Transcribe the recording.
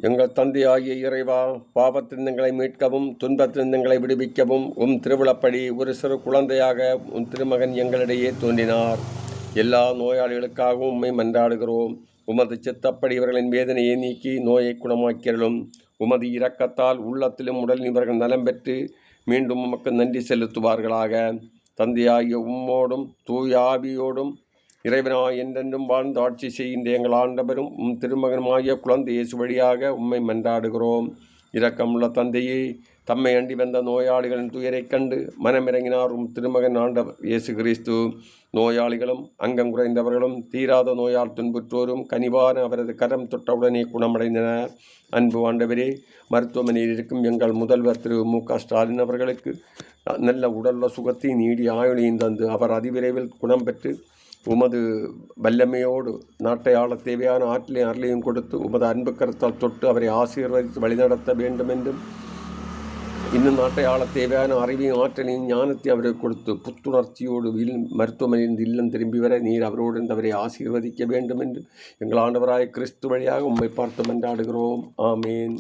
எங்கள் தந்தையாகிய இறைவா, பாவத்திலிருந்து எங்களை மீட்கவும் துன்பத்திலிருந்து எங்களை விடுவிக்கவும் திருவிழப்படி ஒரு சிறு குழந்தையாக திருமகன் எங்களிடையே தோன்றினார். எல்லா நோயாளிகளுக்காகவும் உம்மை மன்றாடுகிறோம். உமது சித்தப்படி இவர்களின் வேதனையை நீக்கி நோயை குணமாக்கிறலும். உமது இரக்கத்தால் உள்ளத்திலும் உடலில் இவர்கள் நலம் பெற்று மீண்டும் உமக்கு நன்றி செலுத்துவார்களாக. தந்தையாகிய உம்மோடும் தூய ஆவியோடும் இறைவனாய் என்றென்றும் வாழ்ந்து ஆட்சி செய்கின்ற எங்கள் ஆண்டவரும் திருமகனுமாகிய குழந்தை இயேசு வழியாக உம்மை மன்றாடுகிறோம். இரக்கமுள்ள தந்தையே, தம்மை அண்டி வந்த நோயாளிகளின் துயரைக் கண்டு மனமிறங்கினார் திருமகன் ஆண்டவர் இயேசு கிறிஸ்து. நோயாளிகளும் அங்கம் குறைந்தவர்களும் தீராத நோயால் துன்புற்றோரும் கனிவான அவரது கரம் தொட்டவுடனே குணமடைந்தனர். அன்பு ஆண்டவரே, மருத்துவமனையில் இருக்கும் எங்கள் முதல்வர் திரு மு.க. ஸ்டாலின் அவர்களுக்கு நல்ல உடல்ல சுகத்தை நீடிய ஆயுளையும் தந்து அவர் அதிவிரைவில் குணம் பெற்று உமது வல்லமையோடு நாட்டை ஆள தேவையான ஆற்றலையும் அருளையும் கொடுத்து உமது அன்பு கருத்தால் தொட்டு அவரை ஆசீர்வதித்து வழிநடத்த வேண்டும் என்றும், இன்னும் நாட்டை ஆள தேவையான அறிவையும் ஆற்றலையும் ஞானத்தையும் அவருக்கு கொடுத்து புத்துணர்ச்சியோடு மருத்துவமனையில் இல்லம் திரும்பி வர நீர் அவரோடு அவரை ஆசீர்வதிக்க வேண்டும் என்று எங்கள் ஆண்டவராய் கிறிஸ்து வழியாக உம்மை பார்த்து மன்றாடுகிறோம். ஆமேன்.